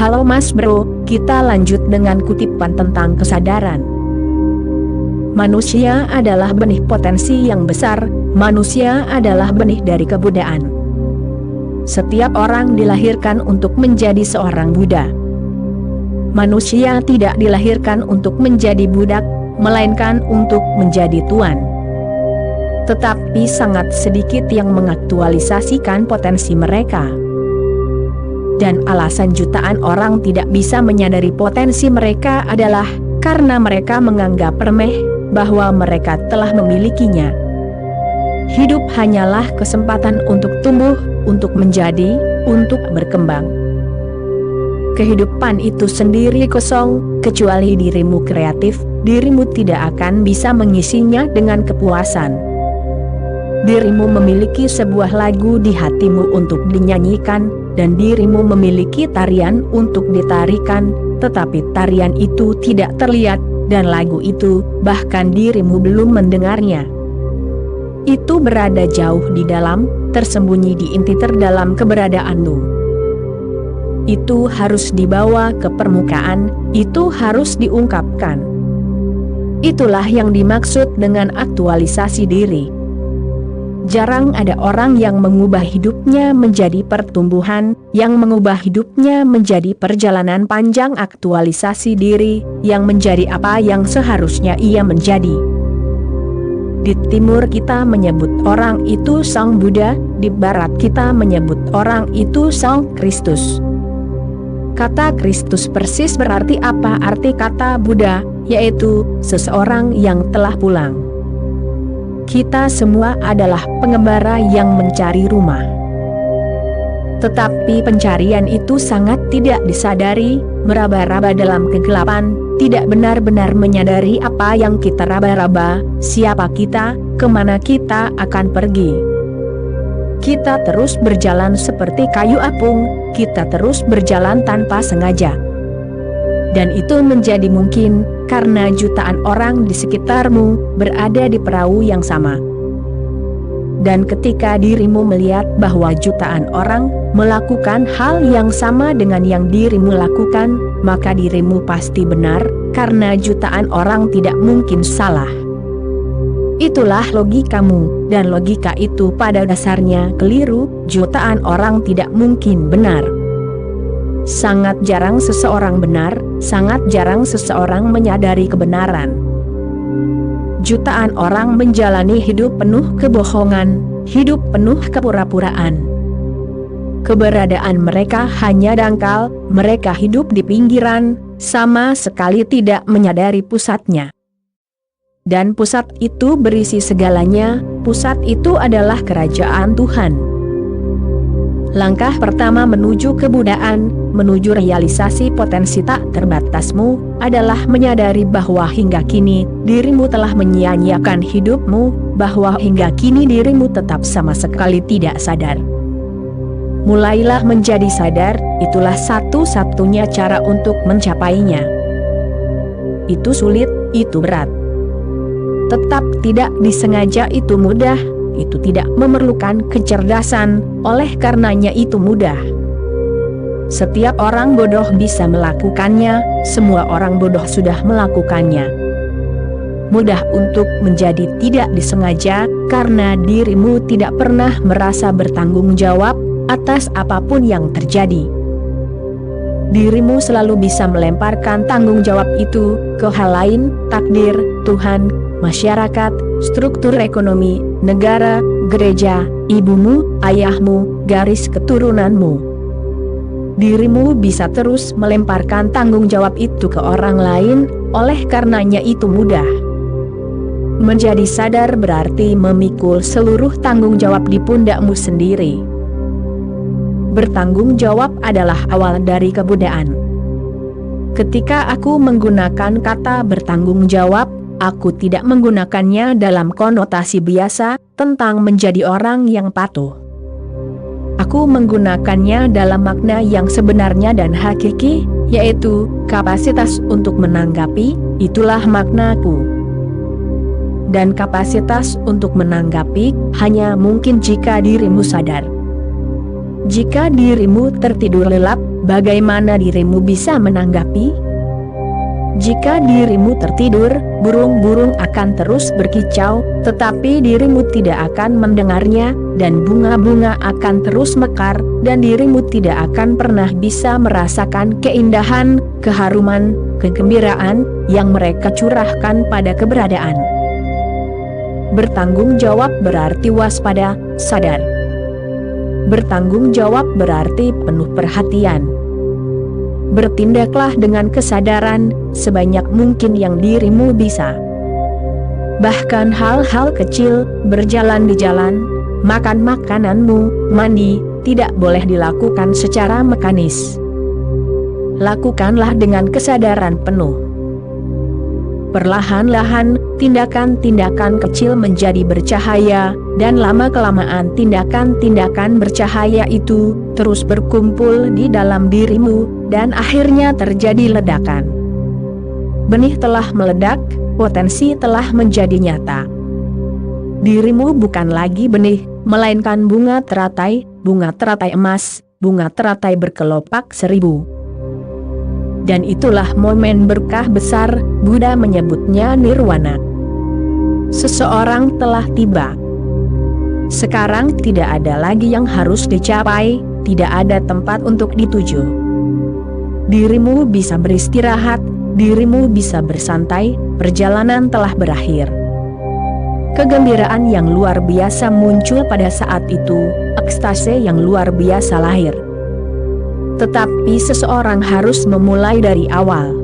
Halo Mas Bro, kita lanjut dengan kutipan tentang kesadaran. Manusia adalah benih potensi yang besar, manusia adalah benih dari kebudaan. Setiap orang dilahirkan untuk menjadi seorang Buddha. Manusia tidak dilahirkan untuk menjadi budak, melainkan untuk menjadi tuan. Tetapi sangat sedikit yang mengaktualisasikan potensi mereka. Dan alasan jutaan orang tidak bisa menyadari potensi mereka adalah karena mereka menganggap remeh bahwa mereka telah memilikinya. Hidup hanyalah kesempatan untuk tumbuh, untuk menjadi, untuk berkembang. Kehidupan itu sendiri kosong, kecuali dirimu kreatif, dirimu tidak akan bisa mengisinya dengan kepuasan. Dirimu memiliki sebuah lagu di hatimu untuk dinyanyikan, dan dirimu memiliki tarian untuk ditarikan, tetapi tarian itu tidak terlihat, dan lagu itu, bahkan dirimu belum mendengarnya. Itu berada jauh di dalam, tersembunyi di inti terdalam keberadaanmu. Itu harus dibawa ke permukaan, itu harus diungkapkan. Itulah yang dimaksud dengan aktualisasi diri. Jarang ada orang yang mengubah hidupnya menjadi pertumbuhan, yang mengubah hidupnya menjadi perjalanan panjang aktualisasi diri, yang menjadi apa yang seharusnya ia menjadi. Di timur kita menyebut orang itu Sang Buddha, di barat kita menyebut orang itu Sang Kristus. Kata Kristus persis berarti apa arti kata Buddha, yaitu seseorang yang telah pulang. Kita semua adalah pengembara yang mencari rumah. Tetapi pencarian itu sangat tidak disadari, meraba-raba dalam kegelapan, tidak benar-benar menyadari apa yang kita raba-raba, siapa kita, kemana kita akan pergi. Kita terus berjalan seperti kayu apung, kita terus berjalan tanpa sengaja. Dan itu menjadi mungkin, karena jutaan orang di sekitarmu berada di perahu yang sama. Dan ketika dirimu melihat bahwa jutaan orang melakukan hal yang sama dengan yang dirimu lakukan, maka dirimu pasti benar, karena jutaan orang tidak mungkin salah. Itulah logikamu, dan logika itu pada dasarnya keliru, jutaan orang tidak mungkin benar. Sangat jarang seseorang benar, sangat jarang seseorang menyadari kebenaran. Jutaan orang menjalani hidup penuh kebohongan, hidup penuh kepura-puraan. Keberadaan mereka hanya dangkal, mereka hidup di pinggiran, sama sekali tidak menyadari pusatnya. Dan pusat itu berisi segalanya, pusat itu adalah kerajaan Tuhan. Langkah pertama menuju kebudaan, menuju realisasi potensi tak terbatasmu, adalah menyadari bahwa hingga kini, dirimu telah menyia-nyiakan hidupmu, bahwa hingga kini dirimu tetap sama sekali tidak sadar. Mulailah menjadi sadar, itulah satu-satunya cara untuk mencapainya. Itu sulit, itu berat. Tetap tidak disengaja itu mudah, itu tidak memerlukan kecerdasan, oleh karenanya itu mudah. Setiap orang bodoh bisa melakukannya, semua orang bodoh sudah melakukannya. Mudah untuk menjadi tidak disengaja, karena dirimu tidak pernah merasa bertanggung jawab atas apapun yang terjadi. Dirimu selalu bisa melemparkan tanggung jawab itu ke hal lain, takdir, Tuhan, masyarakat, struktur ekonomi, negara, gereja, ibumu, ayahmu, garis keturunanmu. Dirimu bisa terus melemparkan tanggung jawab itu ke orang lain, oleh karenanya itu mudah. Menjadi sadar berarti memikul seluruh tanggung jawab di pundakmu sendiri. Bertanggung jawab adalah awal dari kebudaan. Ketika aku menggunakan kata bertanggung jawab, aku tidak menggunakannya dalam konotasi biasa, tentang menjadi orang yang patuh. Aku menggunakannya dalam makna yang sebenarnya dan hakiki, yaitu kapasitas untuk menanggapi, itulah maknaku. Dan kapasitas untuk menanggapi hanya mungkin jika dirimu sadar. Jika dirimu tertidur lelap, bagaimana dirimu bisa menanggapi? Jika dirimu tertidur, burung-burung akan terus berkicau, tetapi dirimu tidak akan mendengarnya, dan bunga-bunga akan terus mekar, dan dirimu tidak akan pernah bisa merasakan keindahan, keharuman, kegembiraan, yang mereka curahkan pada keberadaan. Bertanggung jawab berarti waspada, sadar. Bertanggung jawab berarti penuh perhatian. Bertindaklah dengan kesadaran, sebanyak mungkin yang dirimu bisa. Bahkan hal-hal kecil, berjalan di jalan, makan makananmu, mandi, tidak boleh dilakukan secara mekanis. Lakukanlah dengan kesadaran penuh. Perlahan-lahan, tindakan-tindakan kecil menjadi bercahaya, dan lama-kelamaan tindakan-tindakan bercahaya itu terus berkumpul di dalam dirimu, dan akhirnya terjadi ledakan. Benih telah meledak, potensi telah menjadi nyata. Dirimu bukan lagi benih, melainkan bunga teratai emas, bunga teratai berkelopak 1000. Dan itulah momen berkah besar, Buddha menyebutnya nirwana. Seseorang telah tiba. Sekarang tidak ada lagi yang harus dicapai, tidak ada tempat untuk dituju. Dirimu bisa beristirahat, dirimu bisa bersantai, perjalanan telah berakhir. Kegembiraan yang luar biasa muncul pada saat itu, ekstase yang luar biasa lahir. Tetapi seseorang harus memulai dari awal.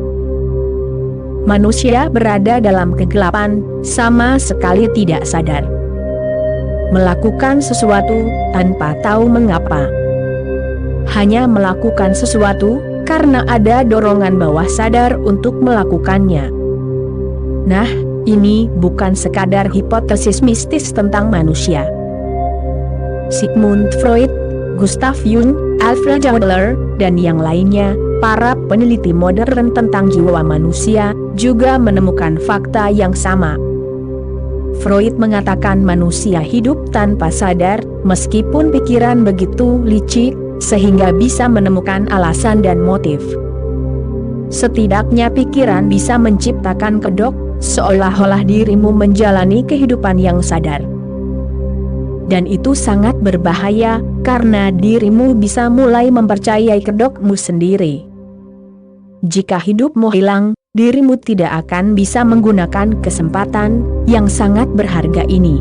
Manusia berada dalam kegelapan, sama sekali tidak sadar. Melakukan sesuatu, tanpa tahu mengapa. Hanya melakukan sesuatu, karena ada dorongan bawah sadar untuk melakukannya. Nah, ini bukan sekadar hipotesis mistis tentang manusia. Sigmund Freud, Gustav Jung, Alfred Adler, dan yang lainnya, para peneliti modern tentang jiwa manusia, juga menemukan fakta yang sama. Freud mengatakan manusia hidup tanpa sadar, meskipun pikiran begitu licik, sehingga bisa menemukan alasan dan motif. Setidaknya pikiran bisa menciptakan kedok, seolah-olah dirimu menjalani kehidupan yang sadar. Dan itu sangat berbahaya, karena dirimu bisa mulai mempercayai kedokmu sendiri. Jika hidupmu hilang, dirimu tidak akan bisa menggunakan kesempatan yang sangat berharga ini.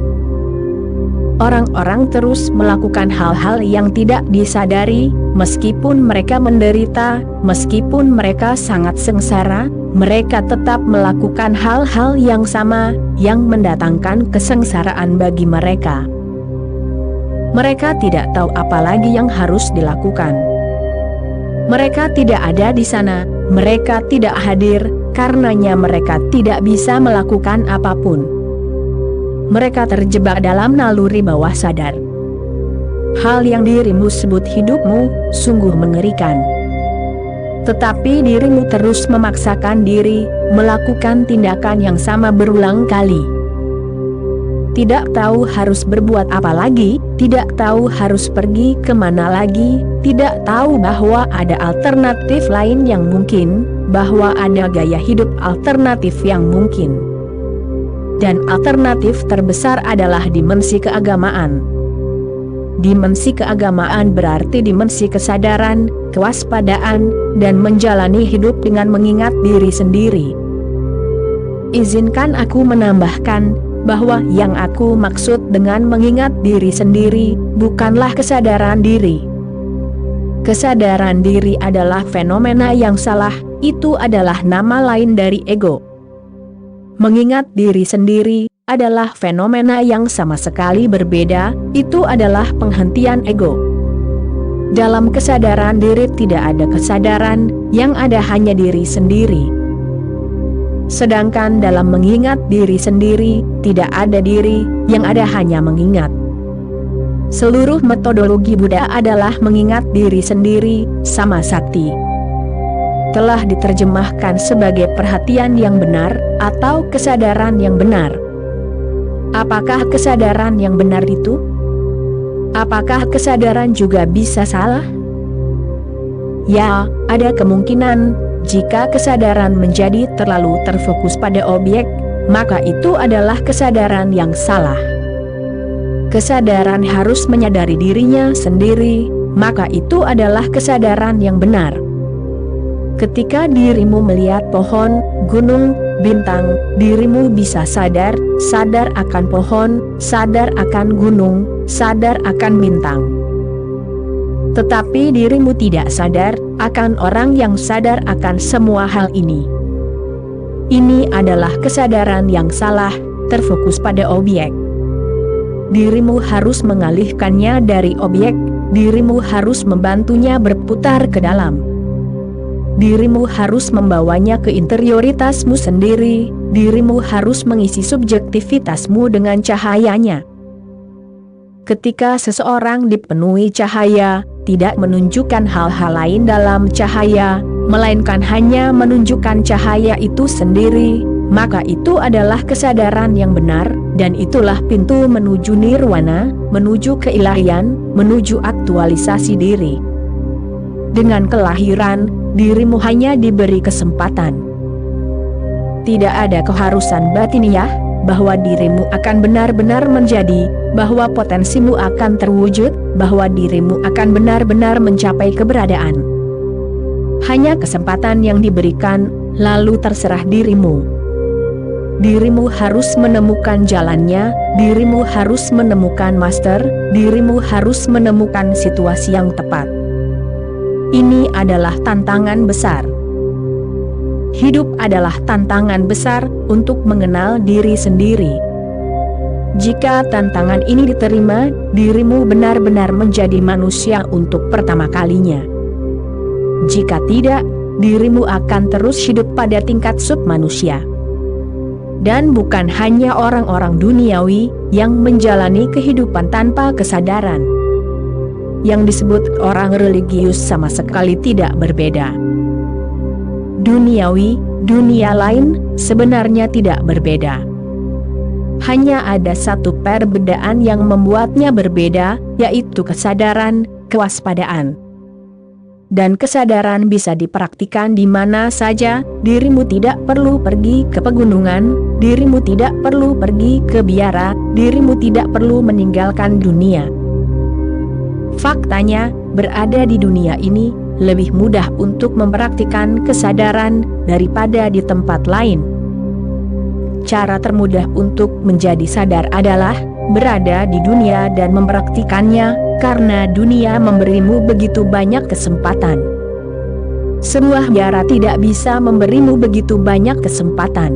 Orang-orang terus melakukan hal-hal yang tidak disadari, meskipun mereka menderita, meskipun mereka sangat sengsara, mereka tetap melakukan hal-hal yang sama, yang mendatangkan kesengsaraan bagi mereka. Mereka tidak tahu apa lagi yang harus dilakukan. Mereka tidak ada di sana, mereka tidak hadir, karenanya mereka tidak bisa melakukan apapun. Mereka terjebak dalam naluri bawah sadar. Hal yang dirimu sebut hidupmu, sungguh mengerikan. Tetapi dirimu terus memaksakan diri, melakukan tindakan yang sama berulang kali. Tidak tahu harus berbuat apa lagi, tidak tahu harus pergi kemana lagi, tidak tahu bahwa ada alternatif lain yang mungkin, bahwa ada gaya hidup alternatif yang mungkin. Dan alternatif terbesar adalah dimensi keagamaan. Dimensi keagamaan berarti dimensi kesadaran, kewaspadaan, dan menjalani hidup dengan mengingat diri sendiri. Izinkan aku menambahkan, bahwa yang aku maksud dengan mengingat diri sendiri, bukanlah kesadaran diri. Kesadaran diri adalah fenomena yang salah, itu adalah nama lain dari ego. Mengingat diri sendiri adalah fenomena yang sama sekali berbeda, itu adalah penghentian ego. Dalam kesadaran diri tidak ada kesadaran, yang ada hanya diri sendiri. Sedangkan dalam mengingat diri sendiri, tidak ada diri, yang ada hanya mengingat. Seluruh metodologi Buddha adalah mengingat diri sendiri, sama sakti. Telah diterjemahkan sebagai perhatian yang benar, atau kesadaran yang benar. Apakah kesadaran yang benar itu? Apakah kesadaran juga bisa salah? Ya, ada kemungkinan, jika kesadaran menjadi terlalu terfokus pada objek, maka itu adalah kesadaran yang salah. Kesadaran harus menyadari dirinya sendiri, maka itu adalah kesadaran yang benar. Ketika dirimu melihat pohon, gunung, bintang, dirimu bisa sadar akan pohon, sadar akan gunung, sadar akan bintang. Tetapi dirimu tidak sadar akan orang yang sadar akan semua hal ini. Ini adalah kesadaran yang salah, terfokus pada objek. Dirimu harus mengalihkannya dari objek, dirimu harus membantunya berputar ke dalam. Dirimu harus membawanya ke interioritasmu sendiri, dirimu harus mengisi subjektivitasmu dengan cahayanya. Ketika seseorang dipenuhi cahaya, tidak menunjukkan hal-hal lain dalam cahaya, melainkan hanya menunjukkan cahaya itu sendiri, maka itu adalah kesadaran yang benar, dan itulah pintu menuju nirwana, menuju keilahian, menuju aktualisasi diri. Dengan kelahiran, dirimu hanya diberi kesempatan. Tidak ada keharusan batiniah, bahwa dirimu akan benar-benar menjadi, bahwa potensimu akan terwujud, bahwa dirimu akan benar-benar mencapai keberadaan. Hanya kesempatan yang diberikan, lalu terserah dirimu. Dirimu harus menemukan jalannya, dirimu harus menemukan master, dirimu harus menemukan situasi yang tepat. Ini adalah tantangan besar. Hidup adalah tantangan besar untuk mengenal diri sendiri. Jika tantangan ini diterima, dirimu benar-benar menjadi manusia untuk pertama kalinya. Jika tidak, dirimu akan terus hidup pada tingkat submanusia. Dan bukan hanya orang-orang duniawi yang menjalani kehidupan tanpa kesadaran. Yang disebut orang religius sama sekali tidak berbeda. Duniawi, dunia lain, sebenarnya tidak berbeda. Hanya ada satu perbedaan yang membuatnya berbeda, yaitu kesadaran, kewaspadaan. Dan kesadaran bisa dipraktikkan di mana saja, dirimu tidak perlu pergi ke pegunungan, dirimu tidak perlu pergi ke biara, dirimu tidak perlu meninggalkan dunia. Faktanya, berada di dunia ini, lebih mudah untuk mempraktikkan kesadaran daripada di tempat lain. Cara termudah untuk menjadi sadar adalah berada di dunia dan mempraktikannya, karena dunia memberimu begitu banyak kesempatan. Sebuah biara tidak bisa memberimu begitu banyak kesempatan.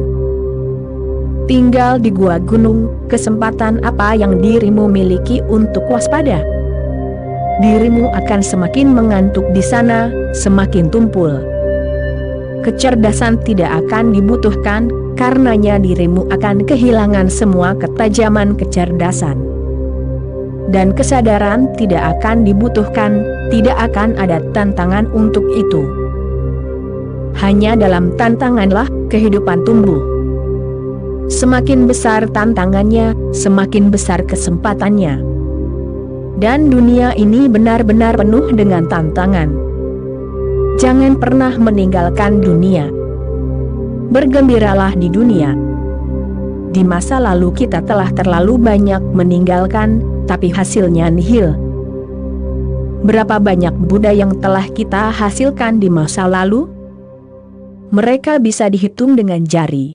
Tinggal di gua gunung, kesempatan apa yang dirimu miliki untuk waspada? Dirimu akan semakin mengantuk di sana, semakin tumpul. Kecerdasan tidak akan dibutuhkan, karenanya dirimu akan kehilangan semua ketajaman kecerdasan. Dan kesadaran tidak akan dibutuhkan, tidak akan ada tantangan untuk itu. Hanya dalam tantanganlah kehidupan tumbuh. Semakin besar tantangannya, semakin besar kesempatannya. Dan dunia ini benar-benar penuh dengan tantangan. Jangan pernah meninggalkan dunia. Bergembiralah di dunia. Di masa lalu kita telah terlalu banyak meninggalkan, tapi hasilnya nihil. Berapa banyak Buddha yang telah kita hasilkan di masa lalu? Mereka bisa dihitung dengan jari.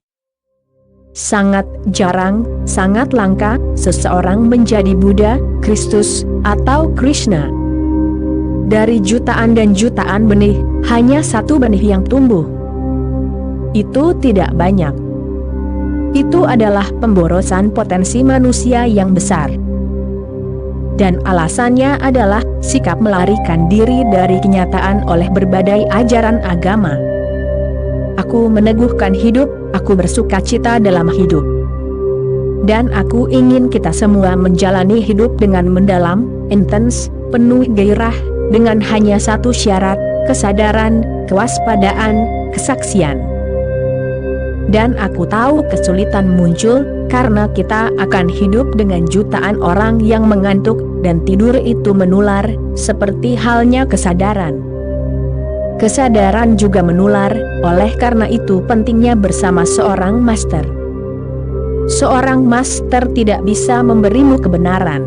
Sangat jarang, sangat langka, seseorang menjadi Buddha, Kristus, atau Krishna. Dari jutaan dan jutaan benih, hanya satu benih yang tumbuh. Itu tidak banyak. Itu adalah pemborosan potensi manusia yang besar. Dan alasannya adalah sikap melarikan diri dari kenyataan oleh berbagai ajaran agama. Aku meneguhkan hidup, aku bersuka cita dalam hidup. Dan aku ingin kita semua menjalani hidup dengan mendalam, intens, penuh gairah, dengan hanya satu syarat, kesadaran, kewaspadaan, kesaksian. Dan aku tahu kesulitan muncul, karena kita akan hidup dengan jutaan orang yang mengantuk, dan tidur itu menular, seperti halnya kesadaran. Kesadaran juga menular, oleh karena itu pentingnya bersama seorang master. Seorang master tidak bisa memberimu kebenaran.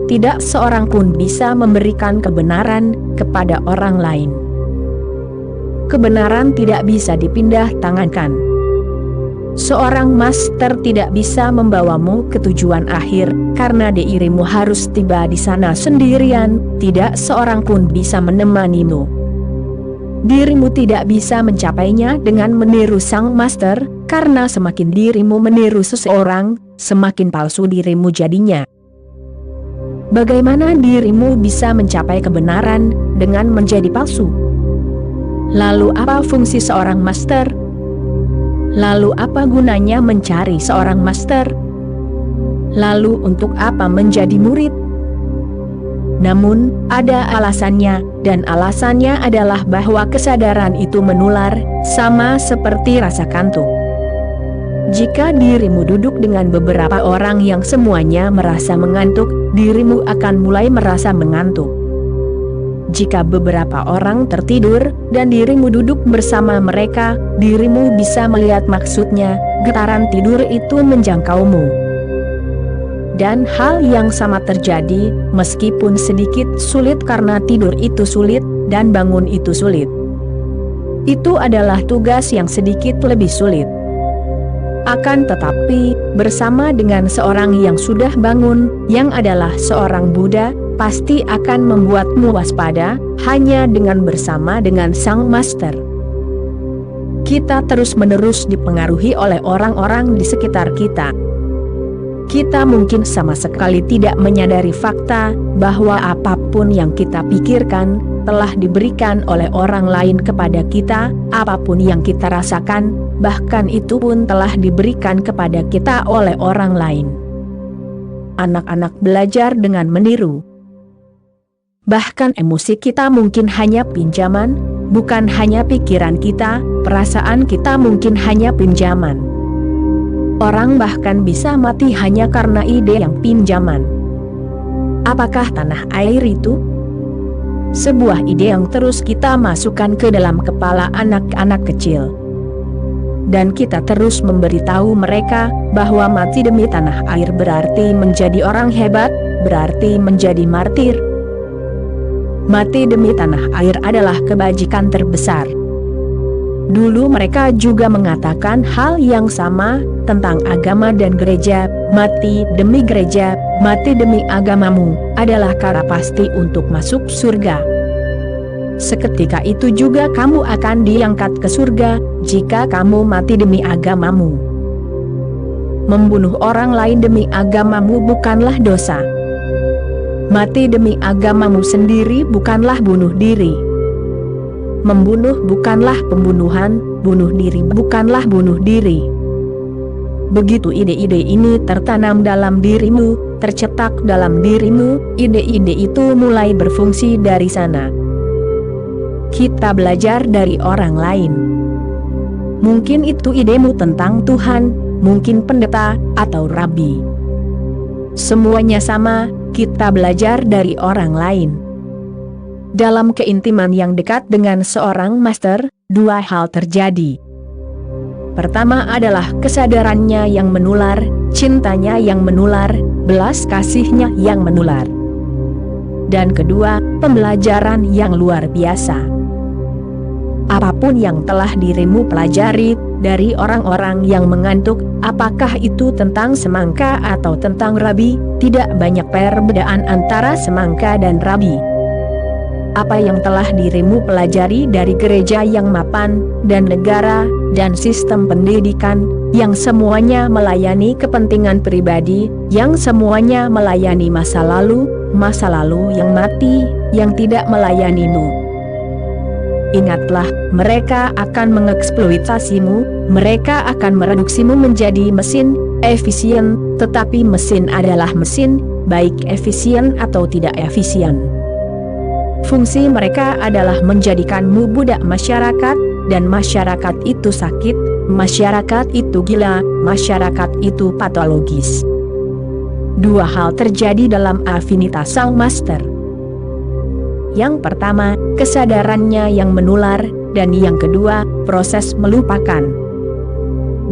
Tidak seorang pun bisa memberikan kebenaran kepada orang lain. Kebenaran tidak bisa dipindah tangankan. Seorang master tidak bisa membawamu ke tujuan akhir, karena dirimu harus tiba di sana sendirian, tidak seorang pun bisa menemanimu. Dirimu tidak bisa mencapainya dengan meniru sang master, karena semakin dirimu meniru seseorang, semakin palsu dirimu jadinya. Bagaimana dirimu bisa mencapai kebenaran dengan menjadi palsu? Lalu apa fungsi seorang master? Lalu apa gunanya mencari seorang master? Lalu untuk apa menjadi murid? Namun, ada alasannya, dan alasannya adalah bahwa kesadaran itu menular, sama seperti rasa kantuk. Jika dirimu duduk dengan beberapa orang yang semuanya merasa mengantuk, dirimu akan mulai merasa mengantuk. Jika beberapa orang tertidur, dan dirimu duduk bersama mereka, dirimu bisa melihat maksudnya, getaran tidur itu menjangkaumu. Dan hal yang sama terjadi, meskipun sedikit sulit karena tidur itu sulit, dan bangun itu sulit. Itu adalah tugas yang sedikit lebih sulit. Akan tetapi, bersama dengan seorang yang sudah bangun, yang adalah seorang Buddha, pasti akan membuatmu waspada, hanya dengan bersama dengan sang master. Kita terus-menerus dipengaruhi oleh orang-orang di sekitar kita. Kita mungkin sama sekali tidak menyadari fakta bahwa apapun yang kita pikirkan telah diberikan oleh orang lain kepada kita, apapun yang kita rasakan, bahkan itu pun telah diberikan kepada kita oleh orang lain. Anak-anak belajar dengan meniru. Bahkan emosi kita mungkin hanya pinjaman, bukan hanya pikiran kita, perasaan kita mungkin hanya pinjaman. Orang bahkan bisa mati hanya karena ide yang pinjaman. Apakah tanah air itu? Sebuah ide yang terus kita masukkan ke dalam kepala anak-anak kecil. Dan kita terus memberitahu mereka bahwa mati demi tanah air berarti menjadi orang hebat, berarti menjadi martir. Mati demi tanah air adalah kebajikan terbesar. Dulu mereka juga mengatakan hal yang sama tentang agama dan gereja, mati demi gereja, mati demi agamamu, adalah cara pasti untuk masuk surga. Seketika itu juga kamu akan diangkat ke surga, jika kamu mati demi agamamu. Membunuh orang lain demi agamamu bukanlah dosa. Mati demi agamamu sendiri bukanlah bunuh diri. Membunuh bukanlah pembunuhan, bunuh diri bukanlah bunuh diri. Begitu ide-ide ini tertanam dalam dirimu, tercetak dalam dirimu, ide-ide itu mulai berfungsi dari sana. Kita belajar dari orang lain. Mungkin itu idemu tentang Tuhan, mungkin pendeta, atau rabi. Semuanya sama, kita belajar dari orang lain. Dalam keintiman yang dekat dengan seorang master, dua hal terjadi. Pertama adalah kesadarannya yang menular, cintanya yang menular, belas kasihnya yang menular. Dan kedua, pembelajaran yang luar biasa. Apapun yang telah dirimu pelajari dari orang-orang yang mengantuk, apakah itu tentang semangka atau tentang rabi, tidak banyak perbedaan antara semangka dan rabi. Apa yang telah dirimu pelajari dari gereja yang mapan, dan negara, dan sistem pendidikan, yang semuanya melayani kepentingan pribadi, yang semuanya melayani masa lalu yang mati, yang tidak melayanimu. Ingatlah, mereka akan mengeksploitasimu, mereka akan mereduksimu menjadi mesin, efisien, tetapi mesin adalah mesin, baik efisien atau tidak efisien. Fungsi mereka adalah menjadikanmu budak masyarakat, dan masyarakat itu sakit, masyarakat itu gila, masyarakat itu patologis. dua hal terjadi dalam afinitas sang master. Yang pertama, kesadarannya yang menular, dan yang kedua, proses melupakan.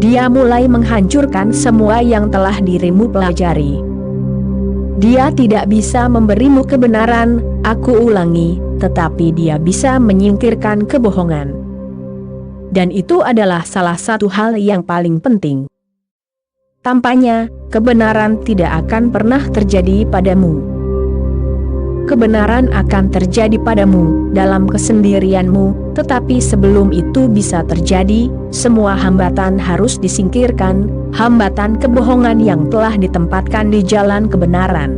Dia mulai menghancurkan semua yang telah dirimu pelajari. Dia tidak bisa memberimu kebenaran, aku ulangi, tetapi dia bisa menyingkirkan kebohongan. Dan itu adalah salah satu hal yang paling penting. Tampaknya, kebenaran tidak akan pernah terjadi padamu. Kebenaran akan terjadi padamu dalam kesendirianmu, tetapi sebelum itu bisa terjadi, semua hambatan harus disingkirkan, hambatan kebohongan yang telah ditempatkan di jalan kebenaran.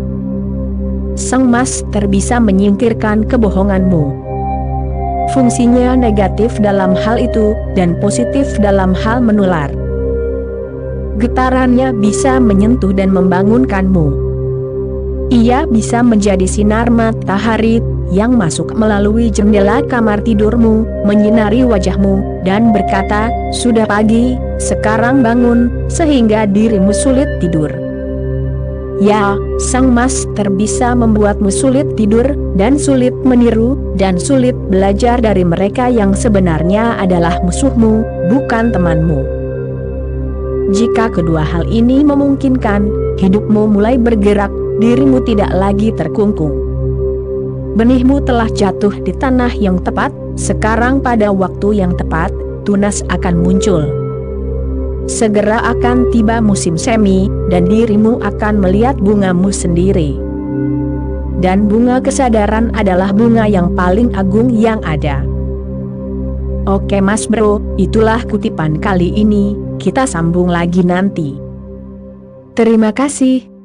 Sang Master bisa menyingkirkan kebohonganmu. Fungsinya negatif dalam hal itu, dan positif dalam hal menular. Getarannya bisa menyentuh dan membangunkanmu. Ia bisa menjadi sinar matahari yang masuk melalui jendela kamar tidurmu, menyinari wajahmu, dan berkata, "Sudah pagi, sekarang bangun," sehingga dirimu sulit tidur. Ya, Sang Master bisa membuatmu sulit tidur, dan sulit meniru, dan sulit belajar dari mereka yang sebenarnya adalah musuhmu, bukan temanmu. Jika kedua hal ini memungkinkan, hidupmu mulai bergerak, dirimu tidak lagi terkungkung. Benihmu telah jatuh di tanah yang tepat, sekarang pada waktu yang tepat, tunas akan muncul. Segera akan tiba musim semi, dan dirimu akan melihat bungamu sendiri. Dan bunga kesadaran adalah bunga yang paling agung yang ada. Oke Mas Bro, itulah kutipan kali ini, kita sambung lagi nanti. Terima kasih.